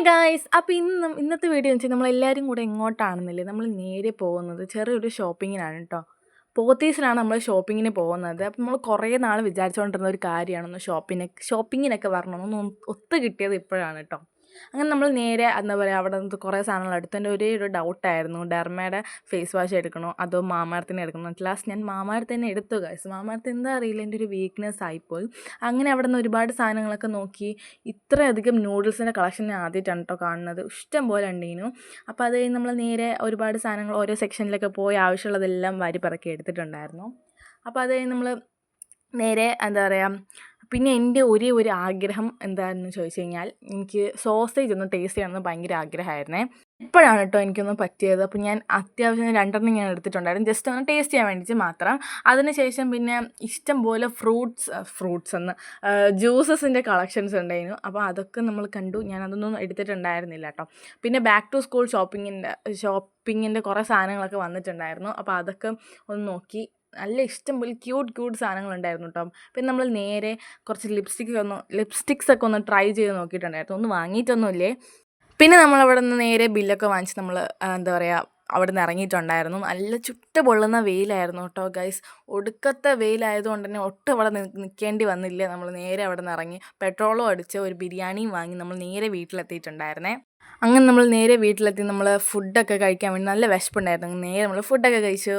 Guys അപ്പോൾ ഇന്നത്തെ video എന്ന് വെച്ചാൽ നമ്മളെല്ലാവരും കൂടെ എങ്ങോട്ടാണെന്നില്ലേ നമ്മൾ നേരെ പോകുന്നത് ചെറിയൊരു ഷോപ്പിങ്ങിനാണ് കേട്ടോ. പോത്തീസിലാണ് നമ്മൾ ഷോപ്പിങ്ങിന് പോകുന്നത്. അപ്പോൾ നമ്മൾ കുറേ നാൾ വിചാരിച്ചുകൊണ്ടിരുന്ന ഒരു കാര്യമാണെന്ന് ഷോപ്പിങ്ങിനൊക്കെ വരണമെന്ന് ഒത്തു കിട്ടിയത് ഇപ്പോഴാണ് കേട്ടോ. അങ്ങനെ നമ്മൾ നേരെ എന്താ പറയുക അവിടെ നിന്ന് കുറേ സാധനങ്ങൾ എടുത്തു. എൻ്റെ ഒരേ ഒരു ഡൗട്ടായിരുന്നു, ഡെർമയുടെ ഫേസ് വാഷ് എടുക്കണോ അതോ മാമാർത്തിനെ എടുക്കണോ. ലാസ്റ്റ് ഞാൻ മാമാർത്തിനെ എടുത്തു ഗൈസ്. മാമാർത്ത് എന്താ അറിയില്ല, എൻ്റെ ഒരു വീക്ക്നെസ് ആയിപ്പോയി. അങ്ങനെ അവിടെ നിന്ന് ഒരുപാട് സാധനങ്ങളൊക്കെ നോക്കി. ഇത്രയധികം നൂഡിൽസിൻ്റെ കളക്ഷൻ ഞാൻ ആദ്യമായിട്ടാണ് കേട്ടോ കാണുന്നത്. ഇഷ്ടം പോലെ ഉണ്ടേനു. അപ്പോൾ അത് കഴിഞ്ഞ് നമ്മൾ നേരെ ഒരുപാട് സാധനങ്ങൾ ഓരോ സെക്ഷനിലൊക്കെ പോയി ആവശ്യമുള്ളതെല്ലാം വാരി പറക്കി എടുത്തിട്ടുണ്ടായിരുന്നു. അപ്പോൾ അത് കഴിഞ്ഞ് നമ്മൾ നേരെ എന്താ പറയുക, പിന്നെ എൻ്റെ ഒരേ ഒരു ആഗ്രഹം എന്താണെന്ന് ചോദിച്ചു കഴിഞ്ഞാൽ എനിക്ക് സോസേജ് ഒന്ന് ടേസ്റ്റ് ചെയ്യണമെന്ന് ഭയങ്കര ആഗ്രഹമായിരുന്നേ. ഇപ്പോഴാണ് കേട്ടോ എനിക്കൊന്ന് പറ്റിയത്. അപ്പോൾ ഞാൻ അത്യാവശ്യം 2 ഞാൻ എടുത്തിട്ടുണ്ടായിരുന്നു, ജസ്റ്റ് ഒന്ന് ടേസ്റ്റ് ചെയ്യാൻ വേണ്ടിയിട്ട് മാത്രം. അതിനുശേഷം പിന്നെ ഇഷ്ടം പോലെ ജ്യൂസസിൻ്റെ കളക്ഷൻസ് ഉണ്ടായിരുന്നു. അപ്പോൾ അതൊക്കെ നമ്മൾ കണ്ടു. ഞാൻ അതൊന്നും എടുത്തിട്ടുണ്ടായിരുന്നില്ല കേട്ടോ. പിന്നെ ബാക്ക് ടു സ്കൂൾ ഷോപ്പിങ്ങിൻ്റെ കുറേ സാധനങ്ങളൊക്കെ വന്നിട്ടുണ്ടായിരുന്നു. അപ്പോൾ അതൊക്കെ ഒന്ന് നോക്കി. നല്ല ഇഷ്ടം പോലെ ക്യൂട്ട് സാധനങ്ങളുണ്ടായിരുന്നു കേട്ടോ. പിന്നെ നമ്മൾ നേരെ കുറച്ച് ലിപ്സ്റ്റിക്സ് ഒക്കെ ഒന്ന് ട്രൈ ചെയ്ത് നോക്കിയിട്ടുണ്ടായിരുന്നു. ഒന്നും വാങ്ങിയിട്ടൊന്നുമില്ലേ. പിന്നെ നമ്മളവിടെ നിന്ന് നേരെ ബില്ലൊക്കെ വാങ്ങിച്ച് നമ്മൾ എന്താ പറയുക അവിടെ നിന്ന് ഇറങ്ങിയിട്ടുണ്ടായിരുന്നു. നല്ല ചുട്ട് പൊള്ളുന്ന വെയിലായിരുന്നു കേട്ടോ ഗൈസ്. ഒടുക്കത്തെ വെയിലായതുകൊണ്ട് തന്നെ ഒട്ടും അവിടെ നിൽക്കേണ്ടി വന്നില്ല. നമ്മൾ നേരെ അവിടെ നിന്ന് ഇറങ്ങി പെട്രോളും അടിച്ച് ഒരു ബിരിയാണിയും വാങ്ങി നമ്മൾ നേരെ വീട്ടിലെത്തിയിട്ടുണ്ടായിരുന്നേ. അങ്ങനെ നമ്മൾ നേരെ വീട്ടിലെത്തി നമ്മൾ ഫുഡൊക്കെ കഴിക്കാൻ വേണ്ടി നല്ല വിശപ്പുണ്ടായിരുന്നു. നേരെ നമ്മൾ ഫുഡൊക്കെ കഴിച്ചു.